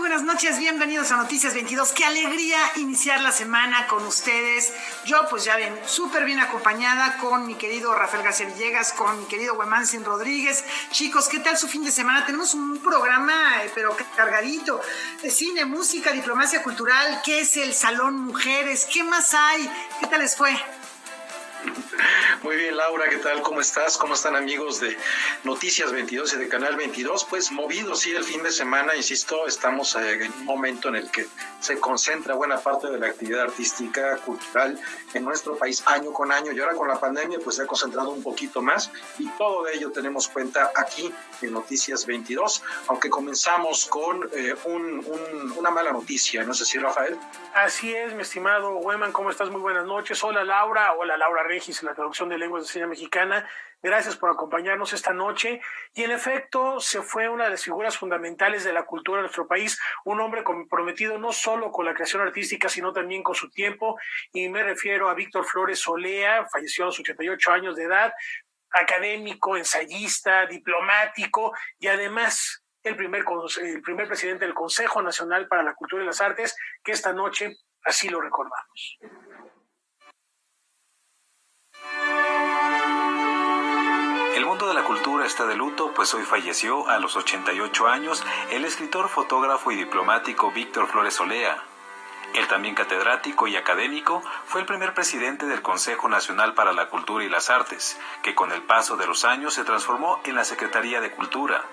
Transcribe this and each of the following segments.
buenas noches, bienvenidos a Noticias 22. Qué alegría iniciar la semana con ustedes. Yo, pues ya ven, súper bien acompañada con mi querido Rafael García Villegas, con mi querido Huemansin Rodríguez. Chicos, ¿qué tal su fin de semana? Tenemos un programa, pero cargadito, de cine, música, diplomacia cultural. ¿Qué es el Salón Mujeres? ¿Qué más hay? ¿Qué tal les fue? Muy bien, Laura, ¿qué tal? ¿Cómo estás? ¿Cómo están, amigos de Noticias 22 y de Canal 22? Pues movido, sí, el fin de semana, insisto, estamos en un momento en el que se concentra buena parte de la actividad artística, cultural en nuestro país año con año, y ahora con la pandemia pues se ha concentrado un poquito más, y todo de ello tenemos cuenta aquí en Noticias 22, aunque comenzamos con una mala noticia, ¿no es así, Rafael? Así es, mi estimado Hueman, ¿cómo estás? Muy buenas noches. Hola Laura Regis, en la traducción de lenguas de señas mexicana. Gracias por acompañarnos esta noche. Y en efecto, se fue una de las figuras fundamentales de la cultura de nuestro país, un hombre comprometido no solo con la creación artística, sino también con su tiempo. Y me refiero a Víctor Flores Olea, falleció a los 88 años de edad, académico, ensayista, diplomático y además el primer presidente del Consejo Nacional para la Cultura y las Artes, que esta noche así lo recordamos. El mundo de la cultura está de luto, pues hoy falleció a los 88 años el escritor, fotógrafo y diplomático Víctor Flores Olea. El también catedrático y académico fue el primer presidente del Consejo Nacional para la Cultura y las Artes, que con el paso de los años se transformó en la Secretaría de Cultura.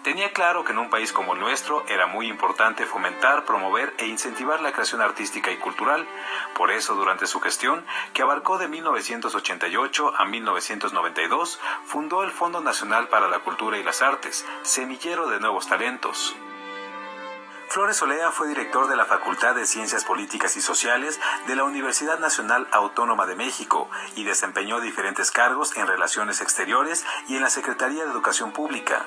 Tenía claro que en un país como el nuestro era muy importante fomentar, promover e incentivar la creación artística y cultural. Por eso, durante su gestión, que abarcó de 1988 a 1992, fundó el Fondo Nacional para la Cultura y las Artes, semillero de nuevos talentos. Flores Olea fue director de la Facultad de Ciencias Políticas y Sociales de la Universidad Nacional Autónoma de México y desempeñó diferentes cargos en Relaciones Exteriores y en la Secretaría de Educación Pública.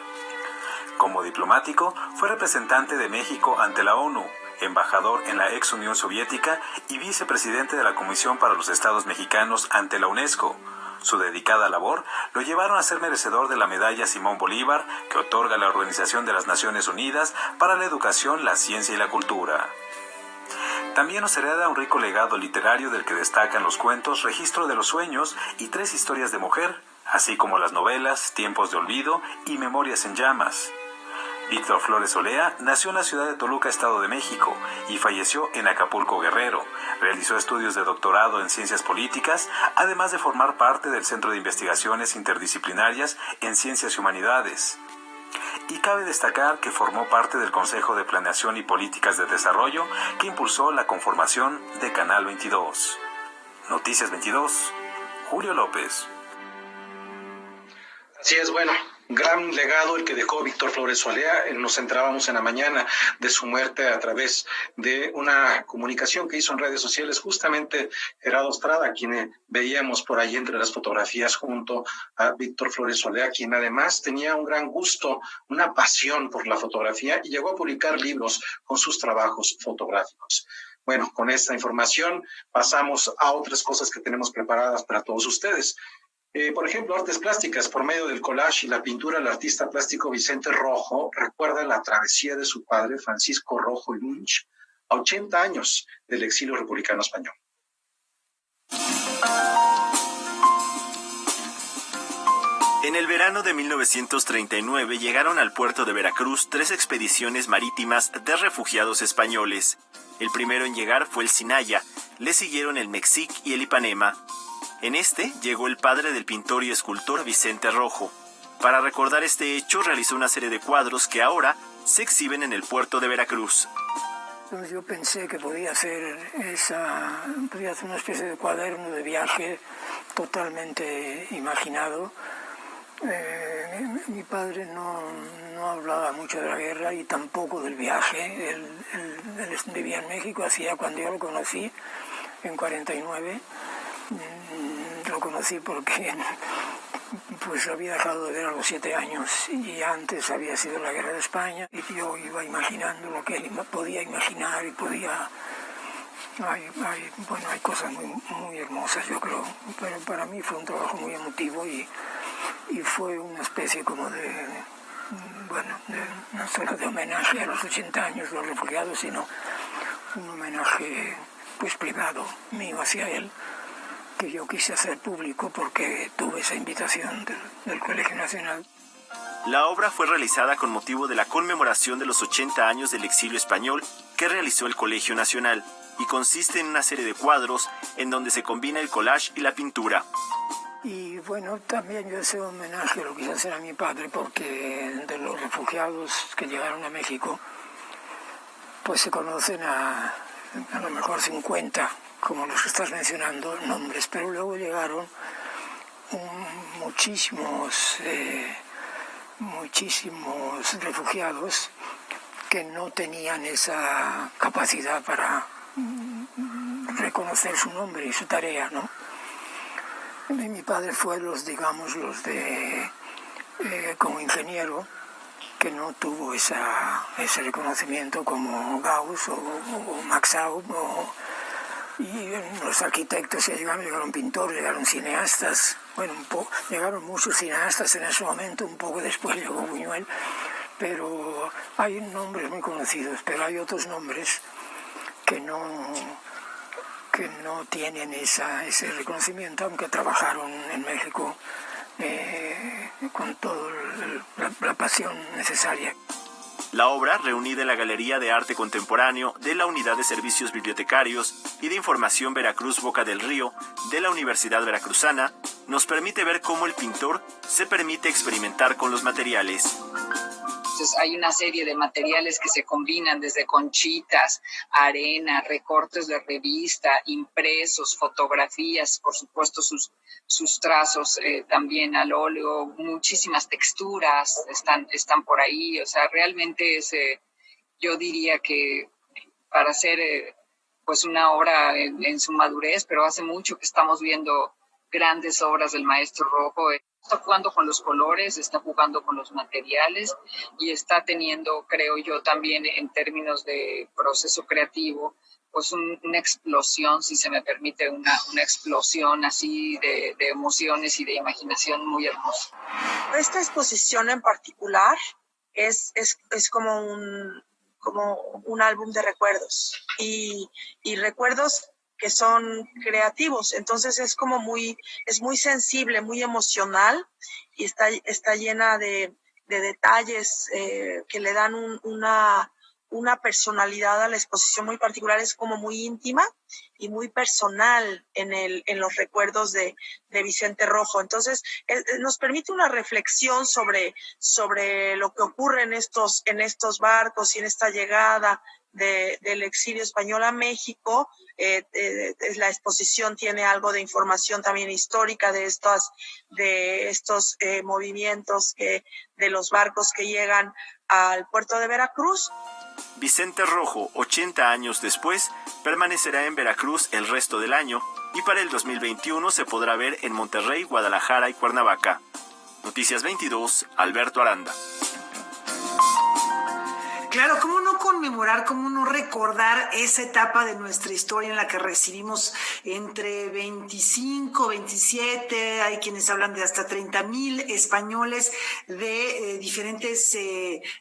Como diplomático, fue representante de México ante la ONU, embajador en la ex Unión Soviética y vicepresidente de la Comisión para los Estados Mexicanos ante la UNESCO. Su dedicada labor lo llevaron a ser merecedor de la medalla Simón Bolívar, que otorga la Organización de las Naciones Unidas para la Educación, la Ciencia y la Cultura. También nos hereda un rico legado literario del que destacan los cuentos Registro de los Sueños y 3 historias de mujer, así como las novelas Tiempos de Olvido y Memorias en Llamas. Víctor Flores Olea nació en la ciudad de Toluca, Estado de México, y falleció en Acapulco, Guerrero. Realizó estudios de doctorado en Ciencias Políticas, además de formar parte del Centro de Investigaciones Interdisciplinarias en Ciencias y Humanidades. Y cabe destacar que formó parte del Consejo de Planeación y Políticas de Desarrollo, que impulsó la conformación de Canal 22. Noticias 22, Julio López. Así es, bueno, gran legado el que dejó Víctor Flores Olea. Nos centrábamos en la mañana de su muerte a través de una comunicación que hizo en redes sociales justamente Gerardo Estrada, quien veíamos por ahí entre las fotografías junto a Víctor Flores Olea, quien además tenía un gran gusto, una pasión por la fotografía y llegó a publicar libros con sus trabajos fotográficos. Bueno, con esta información pasamos a otras cosas que tenemos preparadas para todos ustedes. Por ejemplo, artes plásticas. Por medio del collage y la pintura, el artista plástico Vicente Rojo recuerda la travesía de su padre, Francisco Rojo Lynch, a 80 años del exilio republicano español. En el verano de 1939 llegaron al puerto de Veracruz 3 expediciones marítimas de refugiados españoles. El primero en llegar fue el Sinaya, le siguieron el Mexic y el Ipanema. En este llegó el padre del pintor y escultor Vicente Rojo. Para recordar este hecho, realizó una serie de cuadros que ahora se exhiben en el puerto de Veracruz. Entonces yo pensé que podía hacer una especie de cuaderno de viaje totalmente imaginado. Mi padre no hablaba mucho de la guerra y tampoco del viaje. Él vivía en México, cuando yo lo conocí, en 49. Lo conocí porque pues había dejado de ver a los 7 años y antes había sido la guerra de España y yo iba imaginando lo que él podía imaginar y podía... Hay cosas muy hermosas, yo creo, pero para mí fue un trabajo muy emotivo y fue una especie como de no solo de homenaje a los 80 años de los refugiados, sino un homenaje pues privado mío hacia él, que yo quise hacer público porque tuve esa invitación del Colegio Nacional. La obra fue realizada con motivo de la conmemoración de los 80 años del exilio español que realizó el Colegio Nacional y consiste en una serie de cuadros en donde se combina el collage y la pintura. Y bueno, también yo ese homenaje lo quise hacer a mi padre porque de los refugiados que llegaron a México, pues se conocen a lo mejor 50, como los que estás mencionando, nombres, pero luego llegaron muchísimos refugiados que no tenían esa capacidad para reconocer su nombre y su tarea, ¿no? Y mi padre fue como ingeniero, que no tuvo ese reconocimiento como Gauss o Maxau, y los arquitectos ya llegaron pintores, llegaron cineastas, llegaron muchos cineastas en ese momento, un poco después llegó Buñuel, pero hay nombres muy conocidos, pero hay otros nombres que no tienen ese reconocimiento, aunque trabajaron en México con toda la pasión necesaria. La obra, reunida en la Galería de Arte Contemporáneo de la Unidad de Servicios Bibliotecarios y de Información Veracruz Boca del Río de la Universidad Veracruzana, nos permite ver cómo el pintor se permite experimentar con los materiales. Entonces hay una serie de materiales que se combinan desde conchitas, arena, recortes de revista, impresos, fotografías, por supuesto sus trazos también al óleo, muchísimas texturas están por ahí. O sea, realmente yo diría que para hacer pues una obra en su madurez, pero hace mucho que estamos viendo grandes obras del maestro Rojo. Está jugando con los colores, está jugando con los materiales y está teniendo, creo yo, también en términos de proceso creativo, pues una explosión, si se me permite, una explosión así de emociones y de imaginación muy hermosa. Esta exposición en particular es como un álbum de recuerdos y recuerdos que son creativos, entonces es muy sensible, muy emocional y está llena de detalles que le dan una personalidad a la exposición muy particular, es como muy íntima y muy personal en los recuerdos de Vicente Rojo. Entonces nos permite una reflexión sobre lo que ocurre en estos barcos y en esta llegada del exilio español a México. La exposición tiene algo de información también histórica de estos movimientos de los barcos que llegan al puerto de Veracruz. Vicente Rojo, 80 años después, permanecerá en Veracruz el resto del año y para el 2021 se podrá ver en Monterrey, Guadalajara y Cuernavaca. Noticias 22, Alberto Aranda. Claro, ¿cómo no conmemorar, cómo no recordar esa etapa de nuestra historia en la que recibimos entre 25, 27, hay quienes hablan de hasta 30,000 españoles de diferentes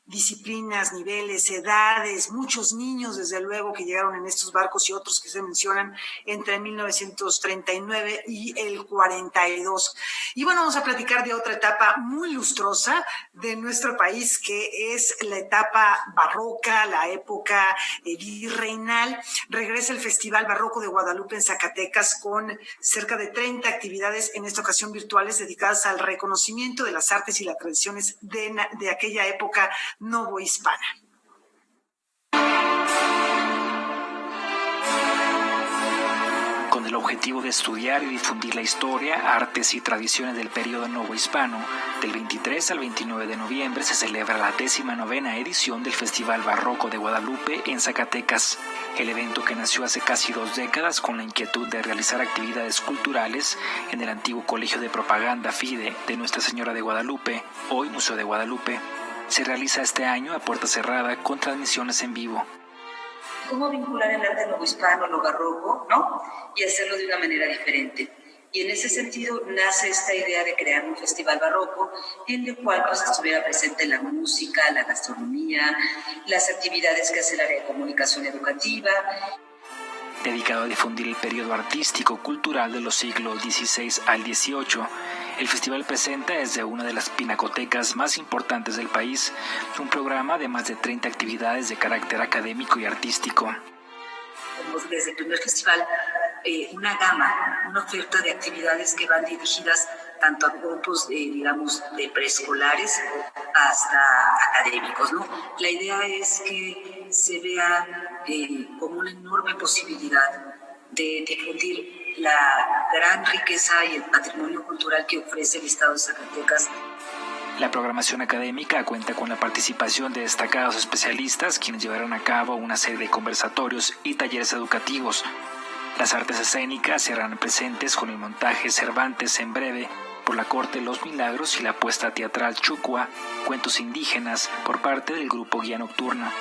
disciplinas, niveles, edades, muchos niños desde luego que llegaron en estos barcos y otros que se mencionan entre 1939 y el 42. Y bueno, vamos a platicar de otra etapa muy lustrosa de nuestro país, que es la etapa barroca, la época virreinal. Regresa el Festival Barroco de Guadalupe en Zacatecas con cerca de 30 actividades, en esta ocasión virtuales, dedicadas al reconocimiento de las artes y las tradiciones de aquella época novohispana. Con el objetivo de estudiar y difundir la historia, artes y tradiciones del periodo novohispano, del 23 al 29 de noviembre se celebra la 19ª edición del Festival Barroco de Guadalupe en Zacatecas. El evento, que nació hace casi 2 décadas con la inquietud de realizar actividades culturales en el antiguo Colegio de Propaganda FIDE de Nuestra Señora de Guadalupe, hoy Museo de Guadalupe, se realiza este año a puerta cerrada con transmisiones en vivo. ¿Cómo vincular el arte novohispano, lo barroco, ¿no? Y hacerlo de una manera diferente? Y en ese sentido nace esta idea de crear un festival barroco en el cual pues estuviera presente la música, la gastronomía, las actividades que hace el área de comunicación educativa. Dedicado a difundir el periodo artístico-cultural de los siglos XVI al XVIII, el festival presenta desde una de las pinacotecas más importantes del país un programa de más de 30 actividades de carácter académico y artístico. Desde el primer festival, una gama, una oferta de actividades que van dirigidas tanto a grupos, digamos, de preescolares hasta académicos, ¿no? La idea es que se vea como una enorme posibilidad de difundir la gran riqueza y el patrimonio cultural que ofrece el Estado de Zacatecas. La programación académica cuenta con la participación de destacados especialistas quienes llevarán a cabo una serie de conversatorios y talleres educativos. Las artes escénicas serán presentes con el montaje Cervantes en breve, por la Corte de los Milagros y la puesta teatral Chucua, cuentos indígenas, por parte del grupo Guía Nocturna.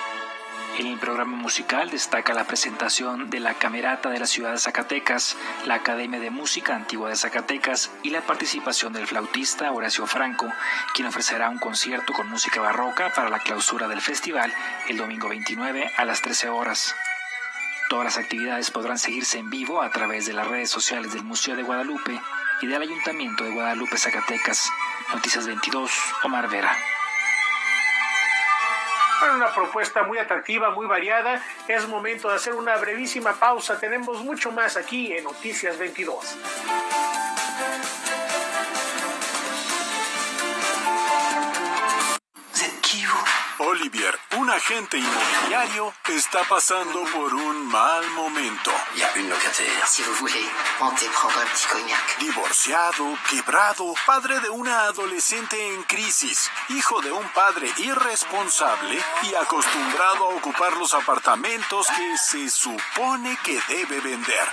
En el programa musical destaca la presentación de la Camerata de la Ciudad de Zacatecas, la Academia de Música Antigua de Zacatecas y la participación del flautista Horacio Franco, quien ofrecerá un concierto con música barroca para la clausura del festival el domingo 29 a las 13 horas. Todas las actividades podrán seguirse en vivo a través de las redes sociales del Museo de Guadalupe y del Ayuntamiento de Guadalupe, Zacatecas. Noticias 22, Omar Vera. Una propuesta muy atractiva, muy variada. Es momento de hacer una brevísima pausa. Tenemos mucho más aquí en Noticias 22. Olivier, un agente inmobiliario, está pasando por un mal momento. Divorciado, quebrado, padre de una adolescente en crisis, hijo de un padre irresponsable y acostumbrado a ocupar los apartamentos que se supone que debe vender.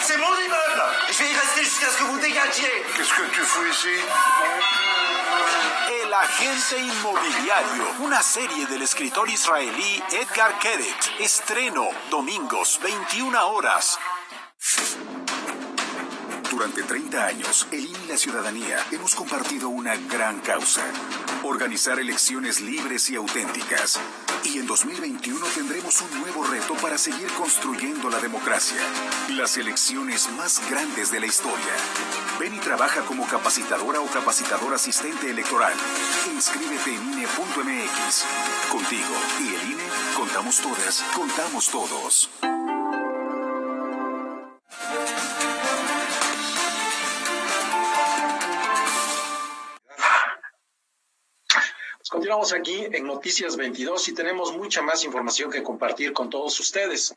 C'est mon immeuble. Je vais y rester jusqu'à ce que vous dégagiez. Qu'est-ce que tu fous ici? El agente inmobiliario, una serie del escritor israelí Edgar Keret. Estreno, domingos, 21 horas. Durante 30 años, el INE y la ciudadanía hemos compartido una gran causa: organizar elecciones libres y auténticas. Y en 2021 tendremos un nuevo reto para seguir construyendo la democracia: las elecciones más grandes de la historia. Ven y trabaja como capacitadora o capacitador asistente electoral. Inscríbete en INE.mx. Contigo y el INE, contamos todas, contamos todos. Continuamos aquí en Noticias 22 y tenemos mucha más información que compartir con todos ustedes.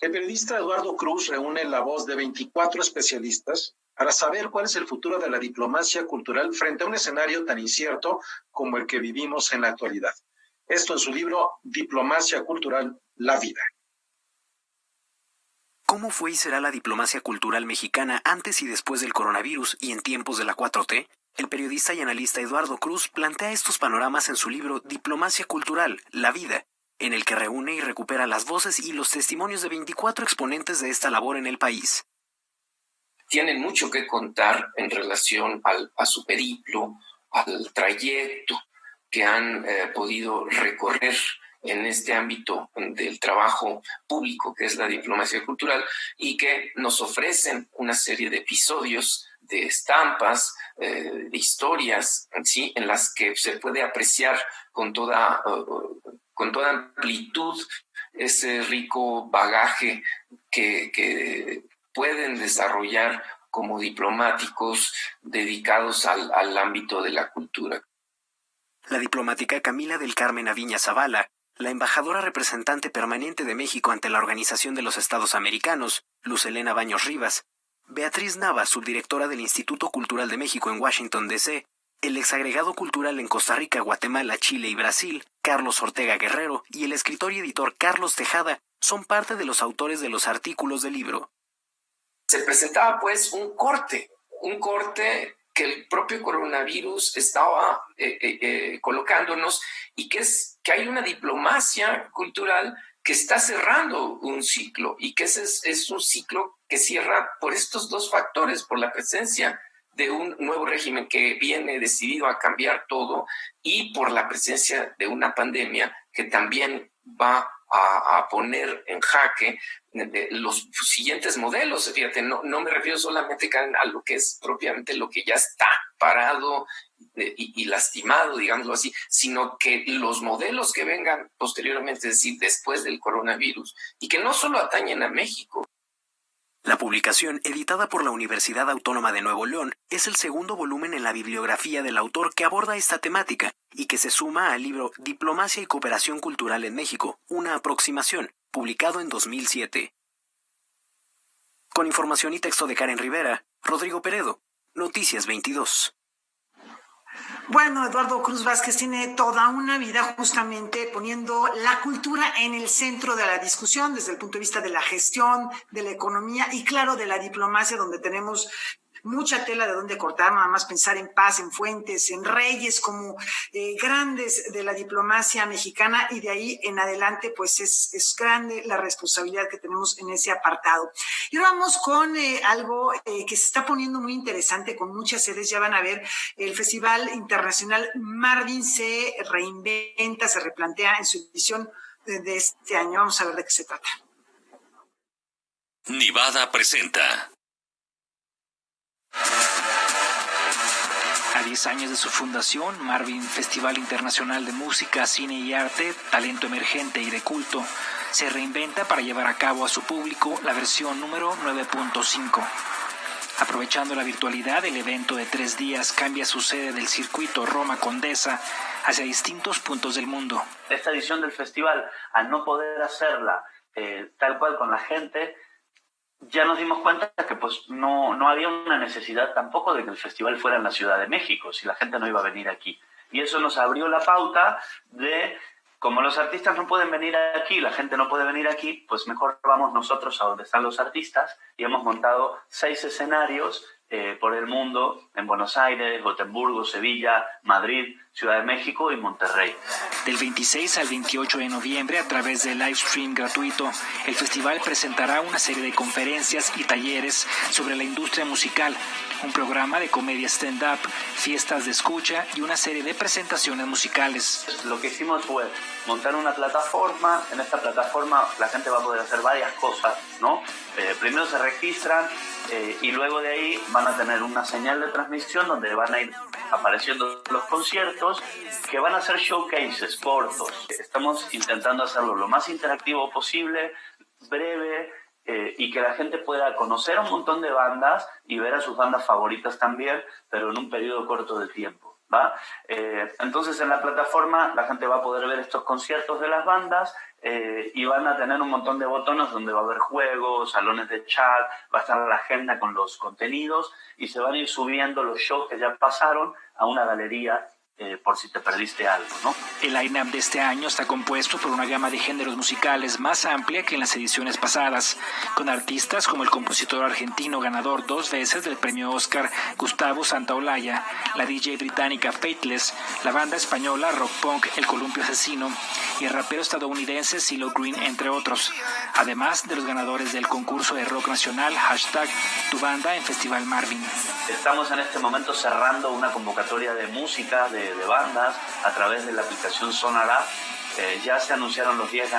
El periodista Eduardo Cruz reúne la voz de 24 especialistas para saber cuál es el futuro de la diplomacia cultural frente a un escenario tan incierto como el que vivimos en la actualidad. Esto en su libro Diplomacia Cultural, la vida. ¿Cómo fue y será la diplomacia cultural mexicana antes y después del coronavirus y en tiempos de la 4T? El periodista y analista Eduardo Cruz plantea estos panoramas en su libro Diplomacia Cultural, la vida, en el que reúne y recupera las voces y los testimonios de 24 exponentes de esta labor en el país. Tienen mucho que contar en relación a su periplo, al trayecto que han podido recorrer en este ámbito del trabajo público que es la diplomacia cultural y que nos ofrecen una serie de episodios, de estampas, de historias, ¿sí?, en las que se puede apreciar con toda amplitud ese rico bagaje que pueden desarrollar como diplomáticos dedicados al ámbito de la cultura. La diplomática Camila del Carmen Aviña Zavala, la embajadora representante permanente de México ante la Organización de los Estados Americanos, Luz Helena Baños Rivas, Beatriz Nava, subdirectora del Instituto Cultural de México en Washington, D.C., el exagregado cultural en Costa Rica, Guatemala, Chile y Brasil, Carlos Ortega Guerrero, y el escritor y editor Carlos Tejada son parte de los autores de los artículos del libro. Se presentaba pues un corte que el propio coronavirus estaba colocándonos y que hay una diplomacia cultural que está cerrando un ciclo y que ese es un ciclo que cierra por estos dos factores, por la presencia de un nuevo régimen que viene decidido a cambiar todo y por la presencia de una pandemia que también va a poner en jaque los siguientes modelos. Fíjate, no me refiero solamente, Karen, a lo que es propiamente lo que ya está parado y lastimado, digámoslo así, sino que los modelos que vengan posteriormente, es decir, después del coronavirus, y que no solo atañen a México. La publicación, editada por la Universidad Autónoma de Nuevo León, es el segundo volumen en la bibliografía del autor que aborda esta temática y que se suma al libro Diplomacia y Cooperación Cultural en México, una aproximación, publicado en 2007. Con información y texto de Karen Rivera, Rodrigo Peredo, Noticias 22. Bueno, Eduardo Cruz Vázquez tiene toda una vida justamente poniendo la cultura en el centro de la discusión desde el punto de vista de la gestión, de la economía y claro, de la diplomacia, donde tenemos mucha tela de donde cortar, nada más pensar en Paz, en Fuentes, en Reyes, como grandes de la diplomacia mexicana, y de ahí en adelante pues es grande la responsabilidad que tenemos en ese apartado. Y ahora vamos con algo que se está poniendo muy interesante, con muchas sedes. Ya van a ver, el Festival Internacional Marvin se reinventa, se replantea en su edición de este año. Vamos a ver de qué se trata. Nivada presenta. A 10 años de su fundación, Marvin, Festival Internacional de Música, Cine y Arte, Talento Emergente y de Culto, se reinventa para llevar a cabo a su público la versión número 9.5. Aprovechando la virtualidad, el evento de 3 días cambia su sede del circuito Roma Condesa hacia distintos puntos del mundo. Esta edición del festival, al no poder hacerla tal cual con la gente, ya nos dimos cuenta que pues no había una necesidad tampoco de que el festival fuera en la Ciudad de México, si la gente no iba a venir aquí. Y eso nos abrió la pauta de, como los artistas no pueden venir aquí, la gente no puede venir aquí, pues mejor vamos nosotros a donde están los artistas, y hemos montado 6 escenarios por el mundo, en Buenos Aires, Gotemburgo, Sevilla, Madrid, Ciudad de México y Monterrey. Del 26 al 28 de noviembre, a través de live stream gratuito, el festival presentará una serie de conferencias y talleres sobre la industria musical, un programa de comedia stand-up, fiestas de escucha y una serie de presentaciones musicales. Lo que hicimos fue montar una plataforma. En esta plataforma la gente va a poder hacer varias cosas, ¿no? Primero se registran y luego de ahí van a tener una señal de transmisión donde van a ir apareciendo los conciertos, que van a ser showcases cortos. Estamos intentando hacerlo lo más interactivo posible, breve, y que la gente pueda conocer un montón de bandas y ver a sus bandas favoritas también, pero en un periodo corto de tiempo, ¿va? Entonces en la plataforma la gente va a poder ver estos conciertos de las bandas y van a tener un montón de botones donde va a haber juegos, salones de chat, va a estar la agenda con los contenidos y se van a ir subiendo los shows que ya pasaron a una galería por si te perdiste algo, ¿no? El line-up de este año está compuesto por una gama de géneros musicales más amplia que en las ediciones pasadas, con artistas como el compositor argentino ganador 2 veces del premio Oscar Gustavo Santaolalla, la DJ británica Faithless, la banda española rock punk El Columpio Asesino y el rapero estadounidense CeeLo Green, entre otros, además de los ganadores del concurso de rock nacional #Tu Banda en Festival Marvin. Estamos en este momento cerrando una convocatoria de música de bandas a través de la aplicación Sonar App. Ya se anunciaron los 10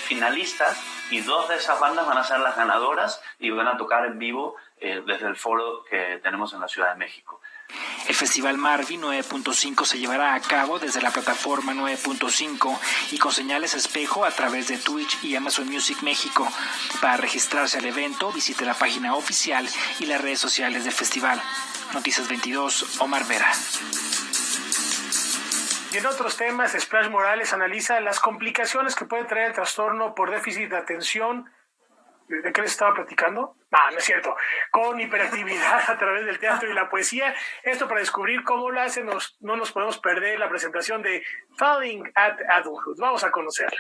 finalistas y 2 de esas bandas van a ser las ganadoras y van a tocar en vivo desde el foro que tenemos en la Ciudad de México. El Festival Marvin 9.5 se llevará a cabo desde la plataforma 9.5 y con señales espejo a través de Twitch y Amazon Music México. Para registrarse al evento, visite la página oficial y las redes sociales del festival. Noticias 22, Omar Vera. Y en otros temas, Splash Morales analiza las complicaciones que puede traer el trastorno por déficit de atención. ¿De qué les estaba platicando? No es cierto. Con hiperactividad a través del teatro y la poesía. Esto para descubrir cómo lo hacen. No nos podemos perder la presentación de Falling at Adulthood. Vamos a conocerla.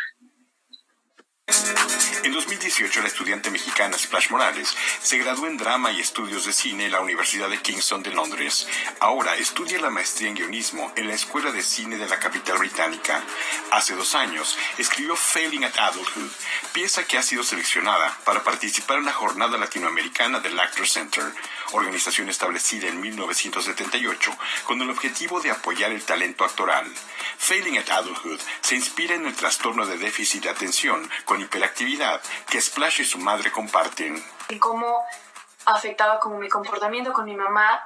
En 2018, la estudiante mexicana Splash Morales se graduó en drama y estudios de cine en la Universidad de Kingston de Londres. Ahora estudia la maestría en guionismo en la Escuela de Cine de la capital británica. Hace 2 años escribió Failing at Adulthood, pieza que ha sido seleccionada para participar en la Jornada Latinoamericana del Actors Center, organización establecida en 1978 con el objetivo de apoyar el talento actoral. Failing at Adulthood se inspira en el trastorno de déficit de atención con hiperactividad que Splash y su madre comparten. Y cómo afectaba como mi comportamiento con mi mamá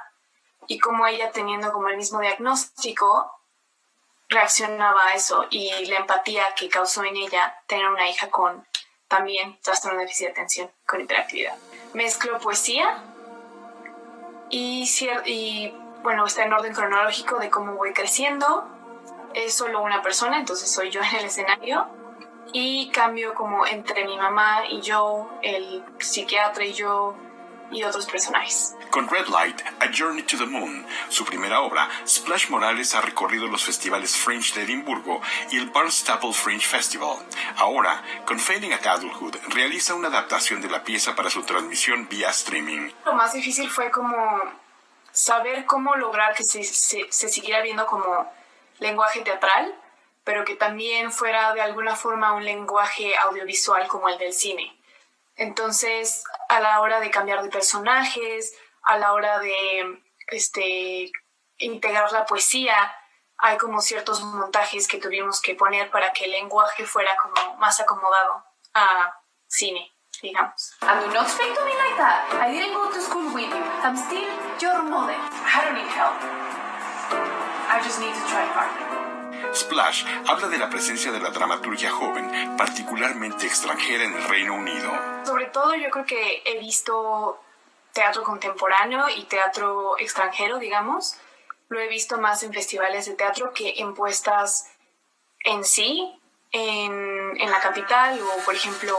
y cómo ella, teniendo como el mismo diagnóstico, reaccionaba a eso, y la empatía que causó en ella tener una hija con también trastorno de déficit de atención con hiperactividad. Mezclo poesía y bueno, está en orden cronológico de cómo voy creciendo. Es solo una persona, entonces soy yo en el escenario, y cambio como entre mi mamá y yo, el psiquiatra y yo, y otros personajes. Con Red Light, A Journey to the Moon, su primera obra, Splash Morales ha recorrido los festivales Fringe de Edimburgo y el Barnstaple Fringe Festival. Ahora, con Failing at Adulthood, realiza una adaptación de la pieza para su transmisión vía streaming. Lo más difícil fue como saber cómo lograr que se siguiera viendo como lenguaje teatral, pero que también fuera de alguna forma un lenguaje audiovisual como el del cine. Entonces, a la hora de cambiar de personajes, a la hora de integrar la poesía, hay como ciertos montajes que tuvimos que poner para que el lenguaje fuera como más acomodado a cine, digamos. And do not speak to me like that. I didn't go to school with you. I'm still your mother. I don't need help. I just need to try hard. Splash habla de la presencia de la dramaturgia joven, particularmente extranjera en el Reino Unido. Sobre todo yo creo que he visto teatro contemporáneo y teatro extranjero, digamos. Lo he visto más en festivales de teatro que en puestas en sí, en la capital, o por ejemplo,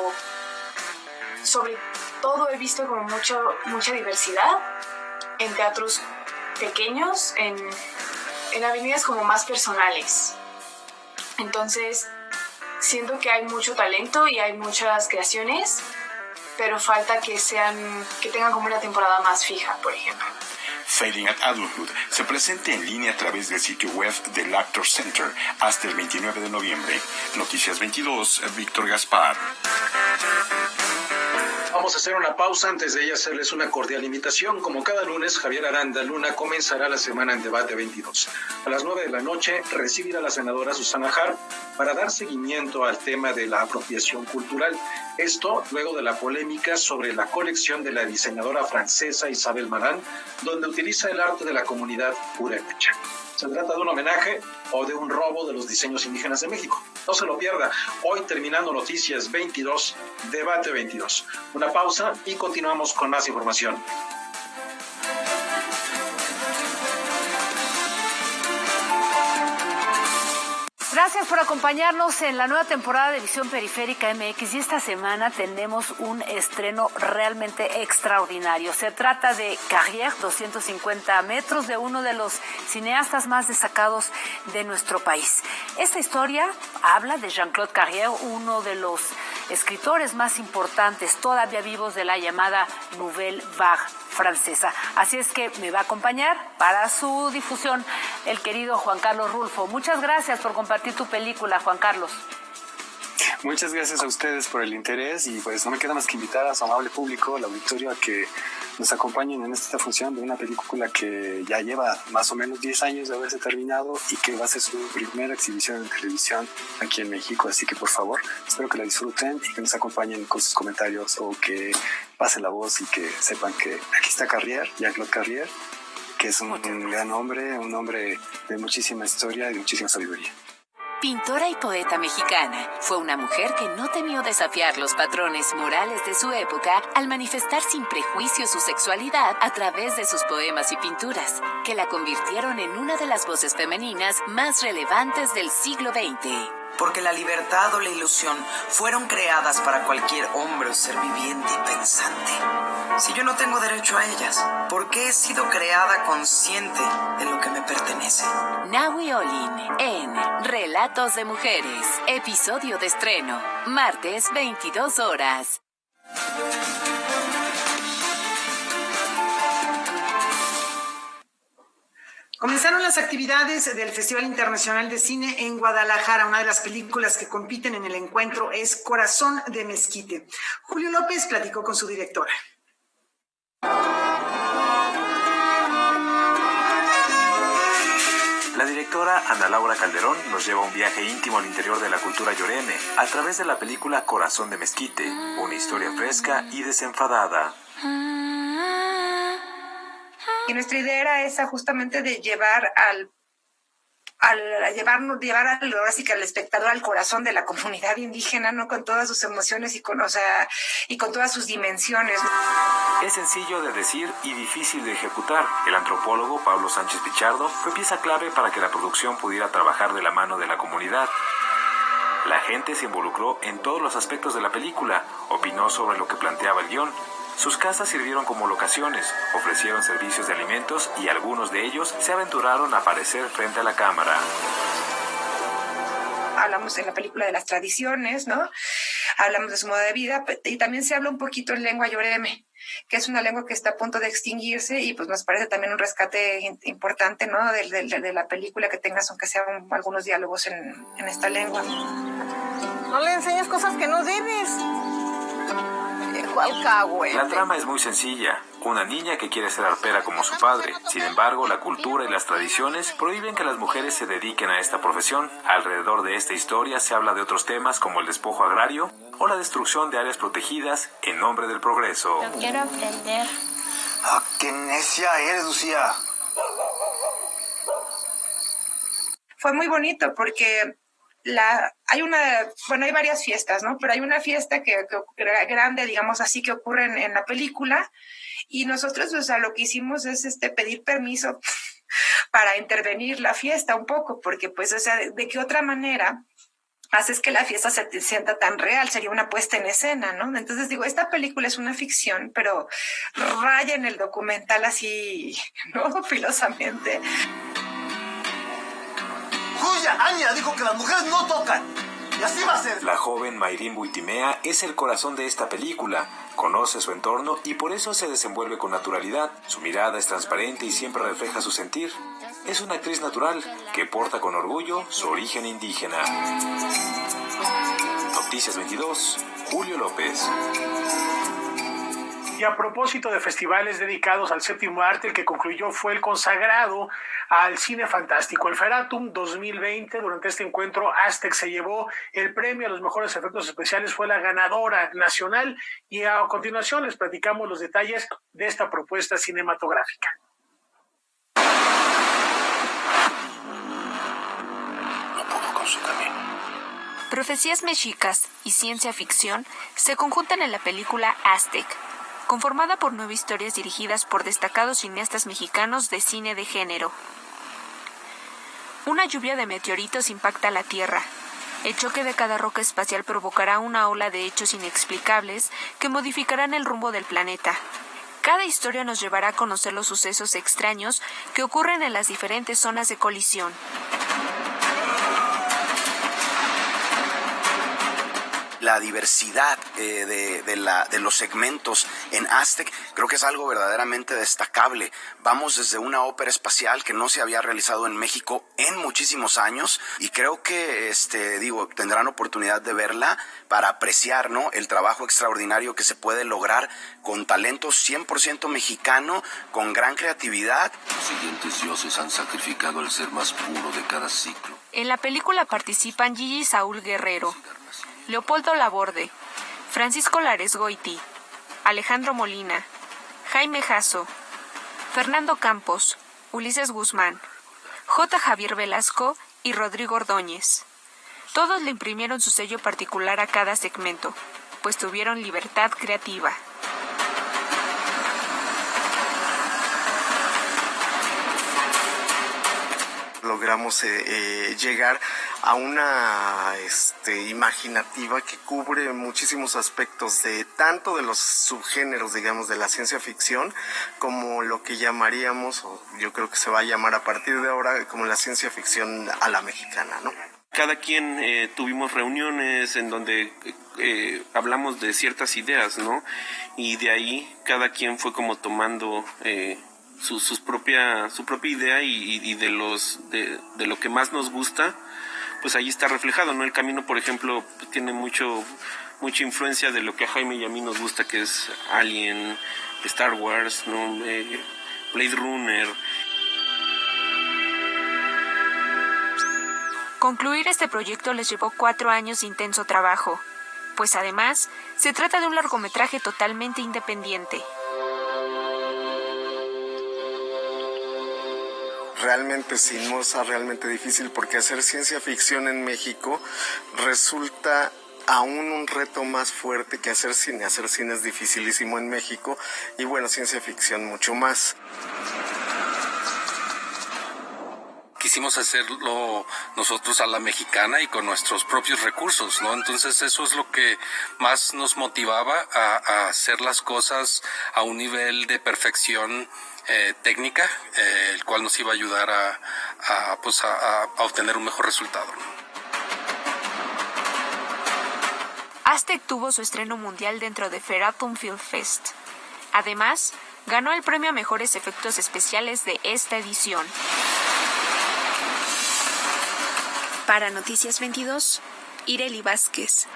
sobre todo he visto como mucha diversidad en teatros pequeños, en avenidas como más personales. Entonces, siento que hay mucho talento y hay muchas creaciones, pero falta que tengan como una temporada más fija, por ejemplo. Failing at Adulthood se presenta en línea a través del sitio web del Actors Center hasta el 29 de noviembre. Noticias 22, Víctor Gaspar. Vamos a hacer una pausa. Antes de ella, hacerles una cordial invitación. Como cada lunes, Javier Aranda Luna comenzará la semana en Debate 22. A las 9 de la noche recibirá a la senadora Susana Harp para dar seguimiento al tema de la apropiación cultural. Esto luego de la polémica sobre la colección de la diseñadora francesa Isabel Marant, donde utiliza el arte de la comunidad purépecha. ¿Se trata de un homenaje o de un robo de los diseños indígenas de México? No se lo pierda. Hoy, terminando Noticias 22, Debate 22. Una pausa y continuamos con más información. Gracias por acompañarnos en la nueva temporada de Visión Periférica MX, y esta semana tenemos un estreno realmente extraordinario. Se trata de Carrière, 250 metros, de uno de los cineastas más destacados de nuestro país. Esta historia habla de Jean-Claude Carrière, uno de los escritores más importantes todavía vivos de la llamada Nouvelle Vague francesa. Así es que me va a acompañar para su difusión el querido Juan Carlos Rulfo. Muchas gracias por compartir tu película, Juan Carlos. Muchas gracias a ustedes por el interés, y pues no me queda más que invitar a su amable público, al auditorio, a que nos acompañen en esta función de una película que ya lleva más o menos 10 años de haberse terminado y que va a ser su primera exhibición en televisión aquí en México. Así que por favor, espero que la disfruten y que nos acompañen con sus comentarios, o que pasen la voz y que sepan que aquí está Carrière, Jean-Claude Carrière, que es un gran hombre, un hombre de muchísima historia y de muchísima sabiduría. Pintora y poeta mexicana, fue una mujer que no temió desafiar los patrones morales de su época al manifestar sin prejuicio su sexualidad a través de sus poemas y pinturas, que la convirtieron en una de las voces femeninas más relevantes del siglo XX. porque la libertad o la ilusión fueron creadas para cualquier hombre o ser viviente y pensante. Si yo no tengo derecho a ellas, ¿por qué he sido creada consciente de lo que me pertenece? Nahui Olin en Relatos de Mujeres, episodio de estreno, martes 22 horas. Comenzaron las actividades del Festival Internacional de Cine en Guadalajara. Una de las películas que compiten en el encuentro es Corazón de Mezquite. Julio López platicó con su directora. La directora Ana Laura Calderón nos lleva un viaje íntimo al interior de la cultura yoreme a través de la película Corazón de Mezquite, una historia fresca y desenfadada. Y nuestra idea era esa, justamente de llevar ahora sí que al espectador al corazón de la comunidad indígena, ¿no? Con todas sus emociones y con todas sus dimensiones. Es sencillo de decir y difícil de ejecutar. El antropólogo Pablo Sánchez Pichardo fue pieza clave para que la producción pudiera trabajar de la mano de la comunidad. La gente se involucró en todos los aspectos de la película, opinó sobre lo que planteaba el guión. Sus casas sirvieron como locaciones, ofrecieron servicios de alimentos y algunos de ellos se aventuraron a aparecer frente a la cámara. Hablamos en la película de las tradiciones, ¿no? Hablamos de su modo de vida y también se habla un poquito en lengua yoreme, que es una lengua que está a punto de extinguirse y pues nos parece también un rescate importante, ¿no? De la película, que tengas aunque sean algunos diálogos en esta lengua. No le enseñes cosas que no debes. La trama es muy sencilla. Una niña que quiere ser arpera como su padre. Sin embargo, la cultura y las tradiciones prohíben que las mujeres se dediquen a esta profesión. Alrededor de esta historia se habla de otros temas como el despojo agrario o la destrucción de áreas protegidas en nombre del progreso. Yo quiero aprender. ¡Ah, qué necia eres, Lucía! Fue muy bonito porque hay varias fiestas, ¿no? Pero hay una fiesta que grande, digamos así, que ocurre en la película, y nosotros, o sea, lo que hicimos es pedir permiso para intervenir la fiesta un poco, porque pues, o sea, de qué otra manera haces que la fiesta se te sienta tan real, sería una puesta en escena, ¿no? Entonces digo, esta película es una ficción, pero raya en el documental así, ¿no? Filosamente. ¡Juya! Anya dijo que las mujeres no tocan. Y así va a ser. La joven Mayrín Buitimea es el corazón de esta película. Conoce su entorno y por eso se desenvuelve con naturalidad. Su mirada es transparente y siempre refleja su sentir. Es una actriz natural que porta con orgullo su origen indígena. Noticias 22, Julio López. Y a propósito de festivales dedicados al séptimo arte, el que concluyó fue el consagrado al cine fantástico, el Feratum 2020. Durante este encuentro, Aztec se llevó el premio a los mejores efectos especiales, fue la ganadora nacional, y a continuación les platicamos los detalles de esta propuesta cinematográfica. No pudo con su camino. Profecías mexicas y ciencia ficción se conjuntan en la película Aztec, conformada por 9 historias dirigidas por destacados cineastas mexicanos de cine de género. Una lluvia de meteoritos impacta la Tierra. El choque de cada roca espacial provocará una ola de hechos inexplicables que modificarán el rumbo del planeta. Cada historia nos llevará a conocer los sucesos extraños que ocurren en las diferentes zonas de colisión. La diversidad de los segmentos en Aztec creo que es algo verdaderamente destacable. Vamos desde una ópera espacial que no se había realizado en México en muchísimos años, y creo que tendrán oportunidad de verla para apreciar, ¿no?, el trabajo extraordinario que se puede lograr con talento 100% mexicano, con gran creatividad. Los siguientes dioses han sacrificado el ser más puro de cada ciclo. En la película participan Gigi Saúl Guerrero, Leopoldo Laborde, Francisco Lares Goiti, Alejandro Molina, Jaime Jasso, Fernando Campos, Ulises Guzmán, J. Javier Velasco y Rodrigo Ordóñez. Todos le imprimieron su sello particular a cada segmento, pues tuvieron libertad creativa. Lo logramos llegar a una imaginativa que cubre muchísimos aspectos de tanto de los subgéneros, digamos, de la ciencia ficción, como lo que llamaríamos, o yo creo que se va a llamar a partir de ahora, como la ciencia ficción a la mexicana, ¿no? Cada quien tuvimos reuniones en donde hablamos de ciertas ideas, ¿no? Y de ahí cada quien fue como tomando su propia idea y de lo que más nos gusta, pues ahí está reflejado, ¿no? El camino, por ejemplo, tiene mucha influencia de lo que a Jaime y a mí nos gusta, que es Alien, Star Wars, ¿no? Blade Runner. Concluir este proyecto les llevó 4 años de intenso trabajo, pues además se trata de un largometraje totalmente independiente. Realmente sinuosa, realmente difícil, porque hacer ciencia ficción en México resulta aún un reto más fuerte que hacer cine. Hacer cine es dificilísimo en México y bueno, ciencia ficción mucho más. Quisimos hacerlo nosotros a la mexicana y con nuestros propios recursos, ¿no? Entonces eso es lo que más nos motivaba a hacer las cosas a un nivel de perfección técnica, el cual nos iba a ayudar a obtener un mejor resultado. Aztec tuvo su estreno mundial dentro de Feratum Film Fest. Además, ganó el premio a mejores efectos especiales de esta edición. Para Noticias 22, Ireli Vázquez.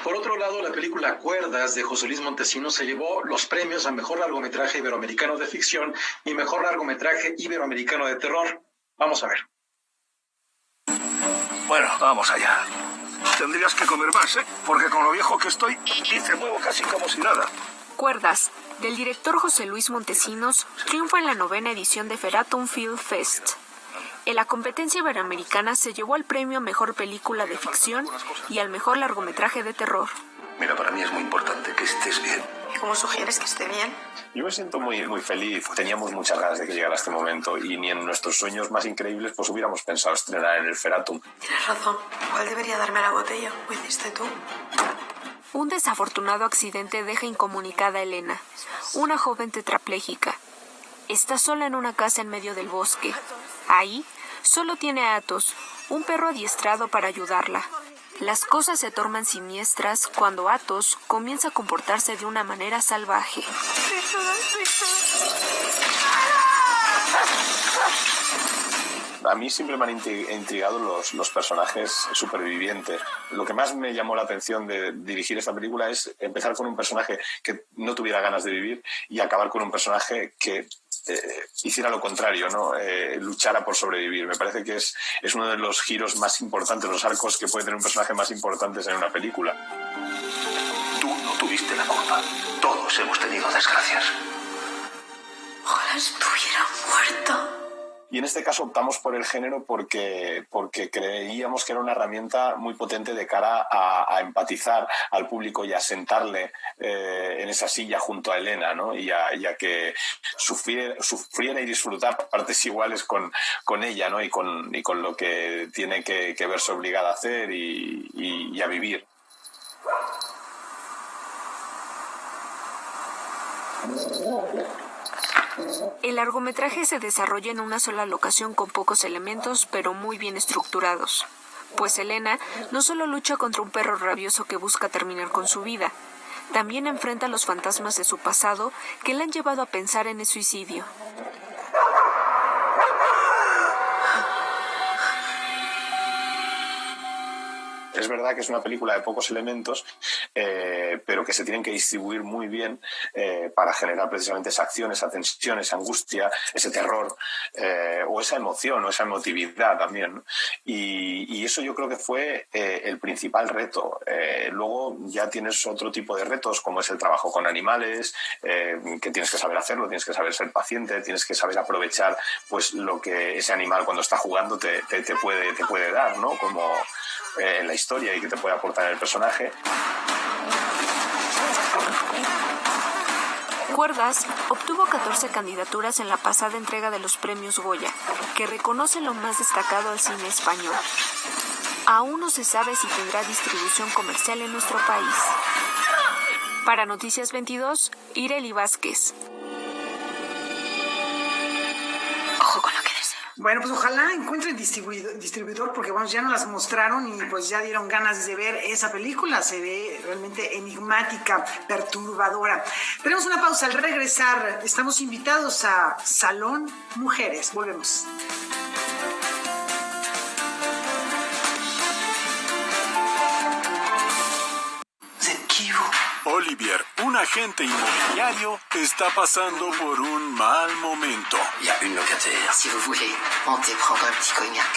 Por otro lado, la película Cuerdas de José Luis Montesinos se llevó los premios a Mejor Largometraje Iberoamericano de Ficción y Mejor Largometraje Iberoamericano de Terror. Vamos a ver. Bueno, vamos allá. Tendrías que comer más, ¿eh? Porque con lo viejo que estoy, y te muevo casi como si nada. Cuerdas, del director José Luis Montesinos, triunfa en la 9ª edición de Feratum Film Fest. En la competencia iberoamericana se llevó el premio a Mejor Película de Ficción y al Mejor Largometraje de Terror. Mira, para mí es muy importante que estés bien. ¿Y cómo sugieres que esté bien? Yo me siento muy, muy feliz. Teníamos muchas ganas de que llegara este momento y ni en nuestros sueños más increíbles pues hubiéramos pensado estrenar en el Feratum. Tienes razón. ¿Cuál debería darme la botella? ¿O hiciste tú? Un desafortunado accidente deja incomunicada a Elena, una joven tetrapléjica. Está sola en una casa en medio del bosque. Ahí solo tiene a Athos, un perro adiestrado para ayudarla. Las cosas se tornan siniestras cuando Athos comienza a comportarse de una manera salvaje. A mí siempre me han intrigado los personajes supervivientes. Lo que más me llamó la atención de dirigir esta película es empezar con un personaje que no tuviera ganas de vivir y acabar con un personaje que hiciera lo contrario, ¿no? Luchara por sobrevivir. Me parece que es uno de los giros más importantes, los arcos que puede tener un personaje más importantes en una película. Tú no tuviste la culpa. Todos hemos tenido desgracias. Ojalá estuviera muerto. Y en este caso optamos por el género porque creíamos que era una herramienta muy potente de cara a empatizar al público y a sentarle en esa silla junto a Elena, ¿no? y a que sufriera y disfrutar partes iguales con ella, ¿no? y con lo que tiene que verse obligada a hacer y a vivir. El largometraje se desarrolla en una sola locación con pocos elementos, pero muy bien estructurados. Pues Elena no solo lucha contra un perro rabioso que busca terminar con su vida, también enfrenta los fantasmas de su pasado que la han llevado a pensar en el suicidio. Es verdad que es una película de pocos elementos, pero que se tienen que distribuir muy bien para generar precisamente esa acción, esa tensión, esa angustia, ese terror, o esa emoción, o esa emotividad también, ¿no? Y eso yo creo que fue el principal reto. Luego ya tienes otro tipo de retos, como es el trabajo con animales, que tienes que saber hacerlo, tienes que saber ser paciente, tienes que saber aprovechar pues lo que ese animal cuando está jugando te puede dar, ¿no? Como en la historia y que te puede aportar el personaje. Cuerdas obtuvo 14 candidaturas en la pasada entrega de los premios Goya, que reconoce lo más destacado al cine español. Aún no se sabe si tendrá distribución comercial en nuestro país. Para Noticias 22, Ireli Vázquez. Ojo con lo que deseo. Bueno, pues ojalá encuentren distribuidor, porque bueno, ya nos las mostraron y pues ya dieron ganas de ver esa película. Se ve realmente enigmática, perturbadora. Tenemos una pausa. Al regresar, estamos invitados a Salón Mujeres. Volvemos. Olivier, un agente inmobiliario, está pasando por un mal momento.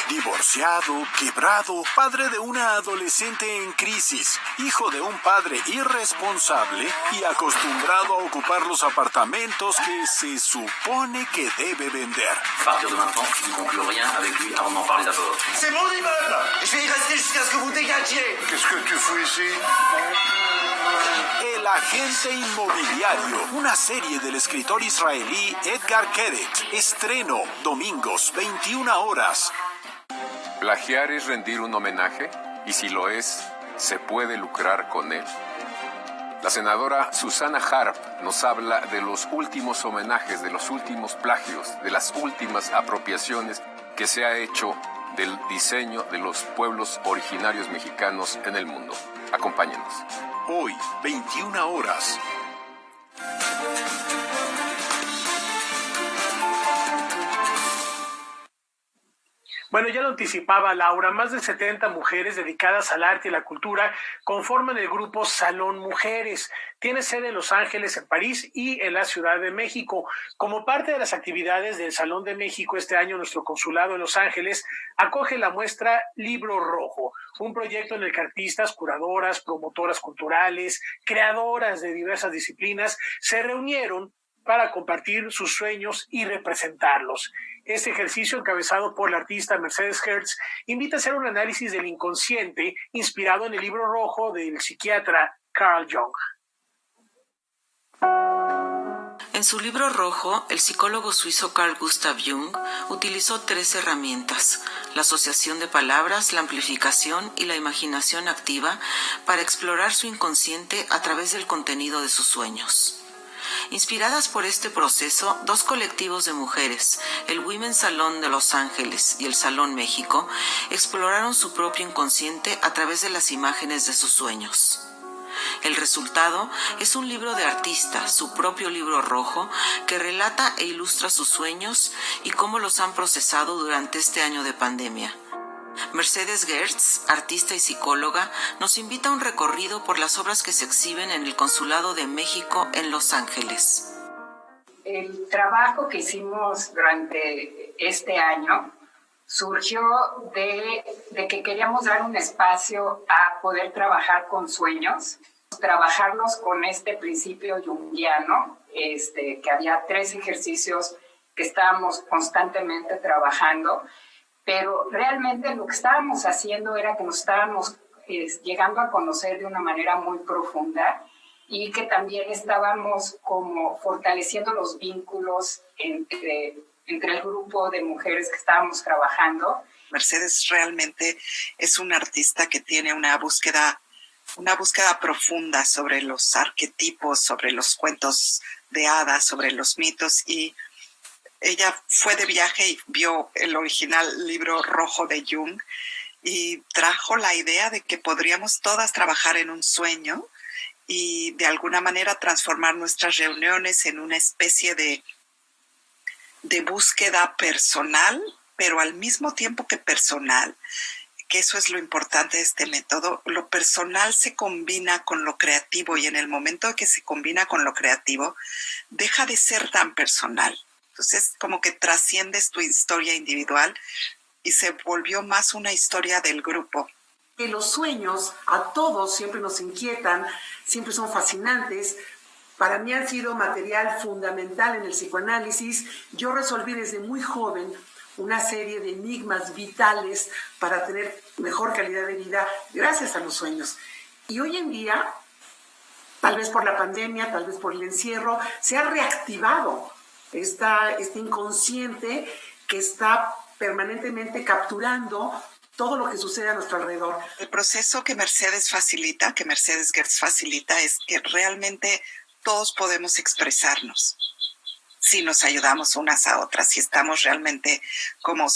Divorciado, quebrado, padre de una adolescente en crisis, hijo de un padre irresponsable y acostumbrado a ocupar los apartamentos que se supone que debe vender. C'est mon immeuble. Je vais y rester jusqu'à ce que vous dégagiez. Qu'est-ce que tu fous ici? El agente inmobiliario, una serie del escritor israelí Edgar Keret. Estreno, domingos, 21 horas. ¿Plagiar es rendir un homenaje? Y si lo es, ¿se puede lucrar con él? La senadora Susana Harp nos habla de los últimos homenajes, de los últimos plagios, de las últimas apropiaciones que se ha hecho del diseño de los pueblos originarios mexicanos en el mundo. Acompáñenos. Hoy, 21 horas. Bueno, ya lo anticipaba Laura, más de 70 mujeres dedicadas al arte y la cultura conforman el grupo Salón Mujeres. Tiene sede en Los Ángeles, en París y en la Ciudad de México. Como parte de las actividades del Salón de México, este año nuestro consulado en Los Ángeles acoge la muestra Libro Rojo, un proyecto en el que artistas, curadoras, promotoras culturales, creadoras de diversas disciplinas se reunieron para compartir sus sueños y representarlos. Este ejercicio, encabezado por la artista Mercedes Hertz, invita a hacer un análisis del inconsciente inspirado en el Libro Rojo del psiquiatra Carl Jung. En su Libro Rojo, el psicólogo suizo Carl Gustav Jung utilizó 3 herramientas: la asociación de palabras, la amplificación y la imaginación activa para explorar su inconsciente a través del contenido de sus sueños. Inspiradas por este proceso, 2 colectivos de mujeres, el Women's Salon de Los Ángeles y el Salón México, exploraron su propio inconsciente a través de las imágenes de sus sueños. El resultado es un libro de artista, su propio libro rojo, que relata e ilustra sus sueños y cómo los han procesado durante este año de pandemia. Mercedes Hertz, artista y psicóloga, nos invita a un recorrido por las obras que se exhiben en el Consulado de México en Los Ángeles. El trabajo que hicimos durante este año surgió de que queríamos dar un espacio a poder trabajar con sueños, trabajarlos con este principio junguiano, que había 3 ejercicios que estábamos constantemente trabajando. Pero realmente lo que estábamos haciendo era que nos estábamos llegando a conocer de una manera muy profunda y que también estábamos como fortaleciendo los vínculos entre el grupo de mujeres que estábamos trabajando. Mercedes realmente es una artista que tiene una búsqueda profunda sobre los arquetipos, sobre los cuentos de hadas, sobre los mitos, y ella fue de viaje y vio el original Libro Rojo de Jung y trajo la idea de que podríamos todas trabajar en un sueño y de alguna manera transformar nuestras reuniones en una especie de búsqueda personal, pero al mismo tiempo que personal, que eso es lo importante de este método. Lo personal se combina con lo creativo y en el momento que se combina con lo creativo, deja de ser tan personal. Entonces, como que trasciendes tu historia individual y se volvió más una historia del grupo. Que los sueños a todos siempre nos inquietan, siempre son fascinantes. Para mí han sido material fundamental en el psicoanálisis. Yo resolví desde muy joven una serie de enigmas vitales para tener mejor calidad de vida gracias a los sueños. Y hoy en día tal vez por la pandemia, tal vez por el encierro, se ha reactivado este inconsciente que está permanentemente capturando todo lo que sucede a nuestro alrededor. El proceso que Mercedes Gertz facilita, es que realmente todos podemos expresarnos si nos ayudamos unas a otras, si estamos realmente como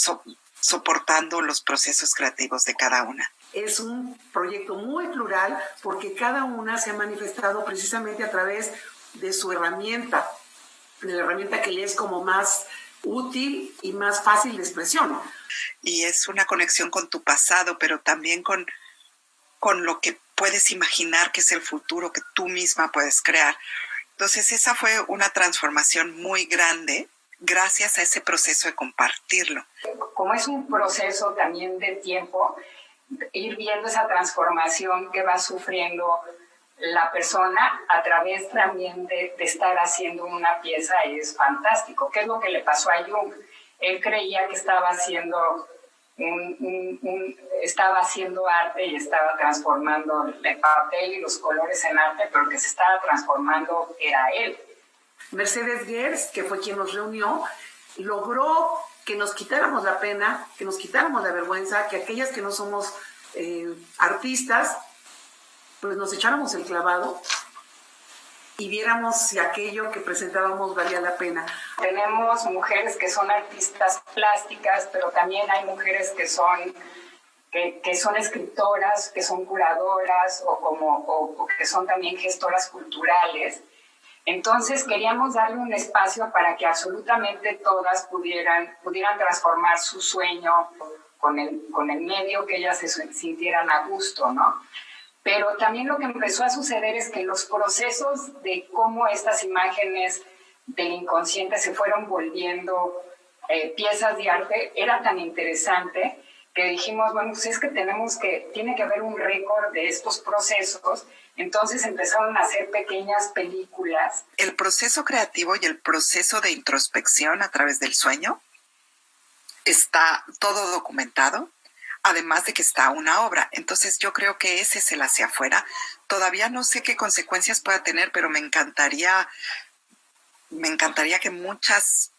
soportando los procesos creativos de cada una. Es un proyecto muy plural porque cada una se ha manifestado precisamente a través de su herramienta, de la herramienta que le es como más útil y más fácil de expresión. Y es una conexión con tu pasado, pero también con lo que puedes imaginar que es el futuro que tú misma puedes crear. Entonces esa fue una transformación muy grande gracias a ese proceso de compartirlo. Como es un proceso también de tiempo, ir viendo esa transformación que va sufriendo la persona a través también de estar haciendo una pieza es fantástico. ¿Qué es lo que le pasó a Jung? Él creía que estaba haciendo estaba haciendo arte y estaba transformando el papel y los colores en arte, pero que se estaba transformando era él. Mercedes Gertz, que fue quien nos reunió, logró que nos quitáramos la pena, que nos quitáramos la vergüenza, que aquellas que no somos artistas, pues nos echáramos el clavado y viéramos si aquello que presentábamos valía la pena. Tenemos mujeres que son artistas plásticas, pero también hay mujeres que son escritoras, que son curadoras o que son también gestoras culturales. Entonces queríamos darle un espacio para que absolutamente todas pudieran transformar su sueño con el medio, que ellas se sintieran a gusto, ¿no? Pero también lo que empezó a suceder es que los procesos de cómo estas imágenes del inconsciente se fueron volviendo piezas de arte era tan interesante que dijimos, bueno, pues es que tiene que haber un récord de estos procesos. Entonces empezaron a hacer pequeñas películas. El proceso creativo y el proceso de introspección a través del sueño está todo documentado. Además de que está una obra. Entonces yo creo que ese es el hacia afuera. Todavía no sé qué consecuencias pueda tener, pero me encantaría que muchas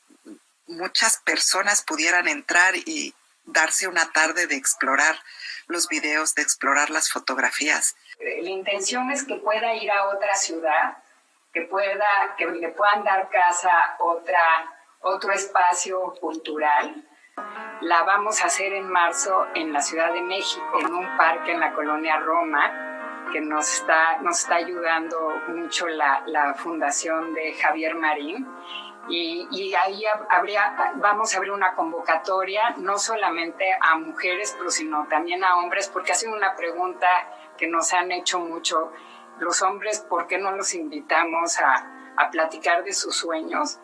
personas pudieran entrar y darse una tarde de explorar los videos, de explorar las fotografías. La intención es que pueda ir a otra ciudad, que le puedan dar casa a otro espacio cultural. La vamos a hacer en marzo en la Ciudad de México, en un parque en la colonia Roma, que nos está ayudando mucho la fundación de Javier Marín. Y ahí vamos a abrir una convocatoria, no solamente a mujeres, pero sino también a hombres, porque ha sido una pregunta que nos han hecho mucho. Los hombres, ¿por qué no los invitamos a platicar de sus sueños?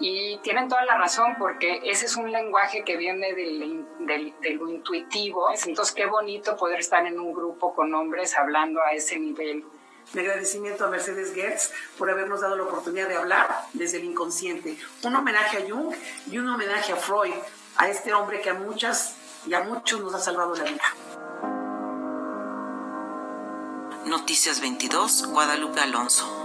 Y tienen toda la razón, porque ese es un lenguaje que viene de lo intuitivo. Entonces, qué bonito poder estar en un grupo con hombres hablando a ese nivel. Mi agradecimiento a Mercedes Gertz por habernos dado la oportunidad de hablar desde el inconsciente. Un homenaje a Jung y un homenaje a Freud, a este hombre que a muchas y a muchos nos ha salvado la vida. Noticias 22, Guadalupe Alonso.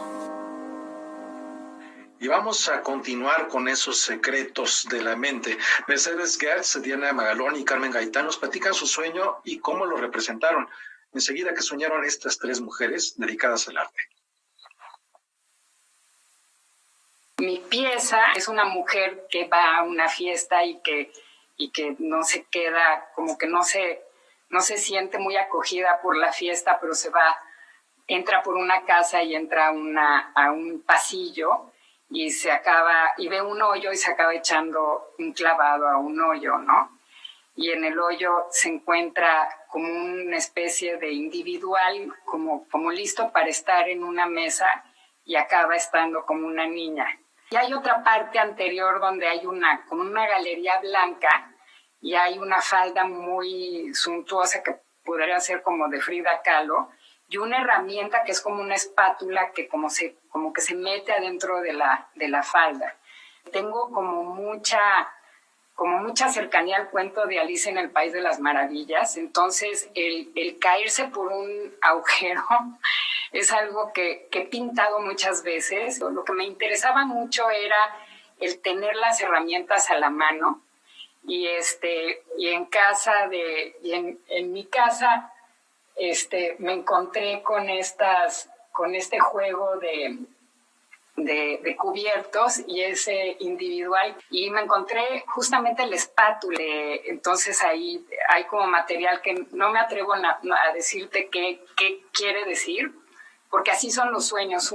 Y vamos a continuar con esos secretos de la mente. Mercedes Gertz, Diana Magalón y Carmen Gaitán nos platican su sueño y cómo lo representaron. Enseguida, que soñaron estas tres mujeres dedicadas al arte. Mi pieza es una mujer que va a una fiesta y que no se queda, como que no se siente muy acogida por la fiesta, pero entra por una casa y entra a un pasillo y ve un hoyo y se acaba echando un clavado a un hoyo, ¿no? Y en el hoyo se encuentra como una especie de individual, como listo para estar en una mesa, y acaba estando como una niña. Y hay otra parte anterior donde hay como una galería blanca y hay una falda muy suntuosa que podría ser como de Frida Kahlo, y una herramienta que es como una espátula que como que se mete adentro de la falda. Tengo como mucha cercanía al cuento de Alicia en el País de las Maravillas. Entonces el caerse por un agujero es algo que he pintado muchas veces. Lo que me interesaba mucho era el tener las herramientas a la mano y en mi casa me encontré con este juego de cubiertos y ese individual, y me encontré justamente el espátula. Entonces ahí hay como material que no me atrevo a decirte qué quiere decir, porque así son los sueños.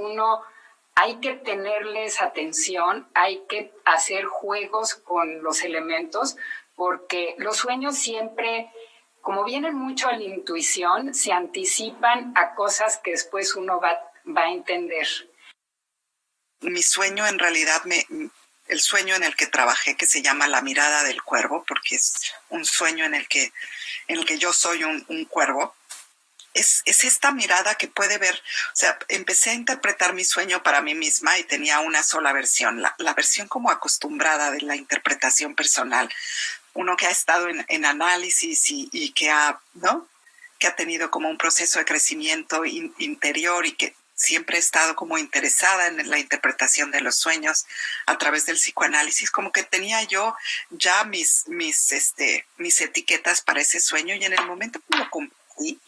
Hay que tenerles atención, hay que hacer juegos con los elementos, porque los sueños siempre, como vienen mucho a la intuición, se anticipan a cosas que después uno va a entender. Mi sueño, en realidad, el sueño en el que trabajé, que se llama La mirada del cuervo, porque es un sueño en el que yo soy un cuervo, es esta mirada que puede ver. O sea, empecé a interpretar mi sueño para mí misma y tenía una sola versión, la versión como acostumbrada de la interpretación personal. Uno que ha estado en análisis y que ha tenido como un proceso de crecimiento interior y que siempre he estado como interesada en la interpretación de los sueños a través del psicoanálisis, como que tenía yo ya mis etiquetas para ese sueño, y en el momento que lo compartí,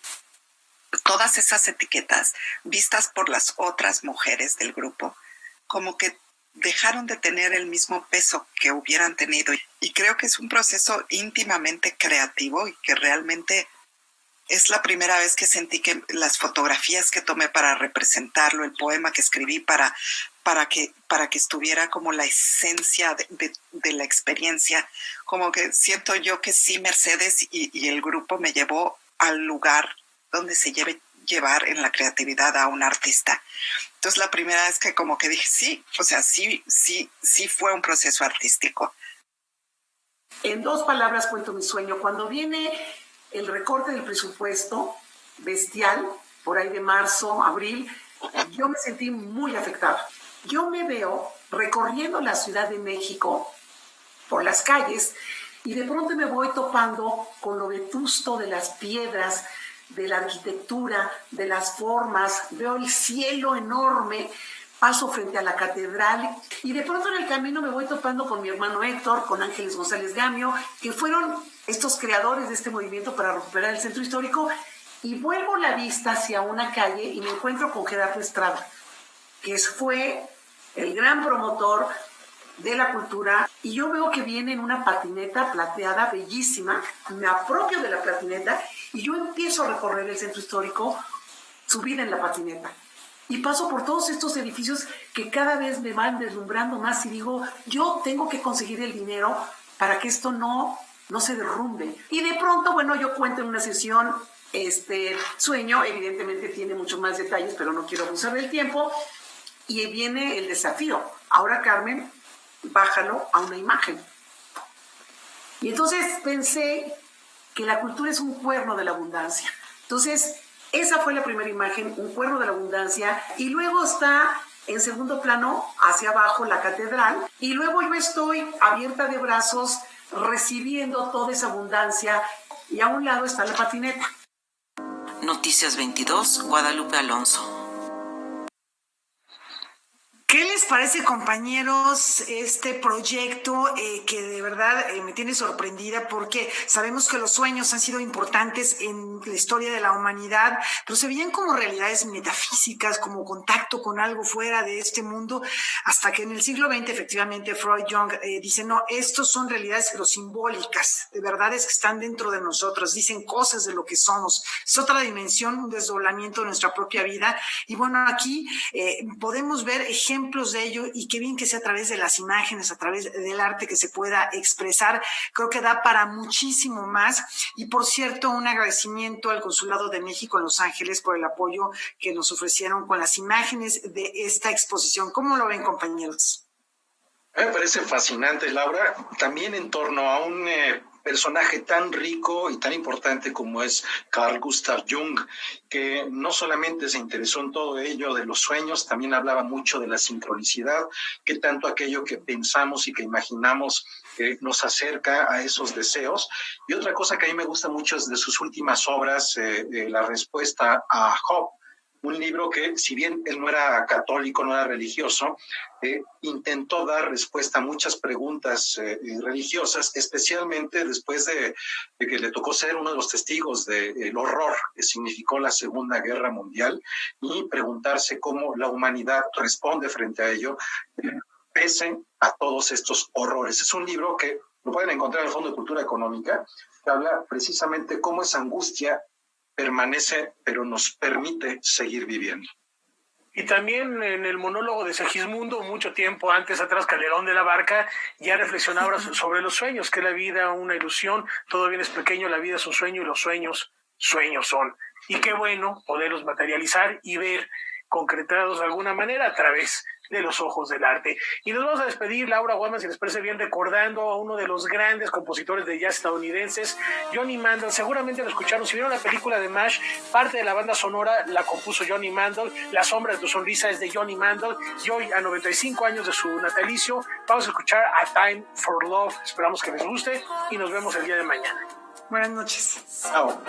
todas esas etiquetas vistas por las otras mujeres del grupo, como que dejaron de tener el mismo peso que hubieran tenido. Y creo que es un proceso íntimamente creativo y que realmente es la primera vez que sentí que las fotografías que tomé para representarlo, el poema que escribí para que estuviera como la esencia de la experiencia, como que siento yo que sí, Mercedes y el grupo me llevó al lugar donde se llevar en la creatividad a un artista. Entonces la primera vez que como que dije sí fue un proceso artístico. En 2 palabras cuento mi sueño. Cuando viene el recorte del presupuesto bestial, por ahí de marzo, abril, yo me sentí muy afectada. Yo me veo recorriendo la Ciudad de México por las calles y de pronto me voy topando con lo vetusto de las piedras, de la arquitectura, de las formas. Veo el cielo enorme, paso frente a la catedral y de pronto en el camino me voy topando con mi hermano Héctor, con Ángeles González Gamio, que fueron estos creadores de este movimiento para recuperar el centro histórico, y vuelvo la vista hacia una calle y me encuentro con Gerardo Estrada, que fue el gran promotor de la cultura, y yo veo que viene en una patineta plateada bellísima, me apropio de la patineta y yo empiezo a recorrer el centro histórico subida en la patineta. Y paso por todos estos edificios que cada vez me van deslumbrando más y digo, yo tengo que conseguir el dinero para que esto no se derrumbe. Y de pronto, bueno, yo cuento en una sesión sueño, evidentemente tiene muchos más detalles, pero no quiero abusar del tiempo, y viene el desafío. Ahora, Carmen, bájalo a una imagen. Y entonces pensé que la cultura es un cuerno de la abundancia. Entonces, esa fue la primera imagen, un cuerno de la abundancia, y luego está en segundo plano, hacia abajo, la catedral, y luego yo estoy abierta de brazos, recibiendo toda esa abundancia, y a un lado está la patineta. Noticias 22, Guadalupe Alonso. ¿Qué les parece, compañeros, este proyecto que de verdad me tiene sorprendida, porque sabemos que los sueños han sido importantes en la historia de la humanidad, pero se veían como realidades metafísicas, como contacto con algo fuera de este mundo, hasta que en el siglo XX efectivamente Freud, Jung dicen, no, estos son realidades pero simbólicas, de verdades que están dentro de nosotros, dicen cosas de lo que somos, es otra dimensión, un desdoblamiento de nuestra propia vida. Y bueno, aquí podemos ver ejemplos de ello, y qué bien que sea a través de las imágenes, a través del arte que se pueda expresar. Creo que da para muchísimo más. Y por cierto, un agradecimiento al Consulado de México en Los Ángeles por el apoyo que nos ofrecieron con las imágenes de esta exposición. ¿Cómo lo ven, compañeros? Me parece fascinante, Laura, también en torno a un personaje tan rico y tan importante como es Carl Gustav Jung, que no solamente se interesó en todo ello de los sueños, también hablaba mucho de la sincronicidad, que tanto aquello que pensamos y que imaginamos nos acerca a esos deseos. Y otra cosa que a mí me gusta mucho es de sus últimas obras, la respuesta a Job, un libro que, si bien él no era católico, no era religioso, intentó dar respuesta a muchas preguntas religiosas, especialmente después de que le tocó ser uno de los testigos del horror que significó la Segunda Guerra Mundial y preguntarse cómo la humanidad responde frente a ello, pese a todos estos horrores. Es un libro que lo pueden encontrar en el Fondo de Cultura Económica, que habla precisamente cómo esa angustia permanece, pero nos permite seguir viviendo. Y también en el monólogo de Segismundo, mucho tiempo antes atrás, Calderón de la Barca ya reflexionaba sobre los sueños, que la vida una ilusión, todo bien es pequeño, la vida es un sueño y los sueños son. Y qué bueno poderlos materializar y ver concretados de alguna manera a través de los ojos del arte. Y nos vamos a despedir, Laura Guaman, si les parece bien, recordando a uno de los grandes compositores de jazz estadounidenses, Johnny Mandel. Seguramente lo escucharon, si vieron la película de MASH, parte de la banda sonora la compuso Johnny Mandel, La sombra de tu sonrisa es de Johnny Mandel, y hoy, a 95 años de su natalicio, vamos a escuchar A Time for Love. Esperamos que les guste y nos vemos el día de mañana. Buenas noches. Chao.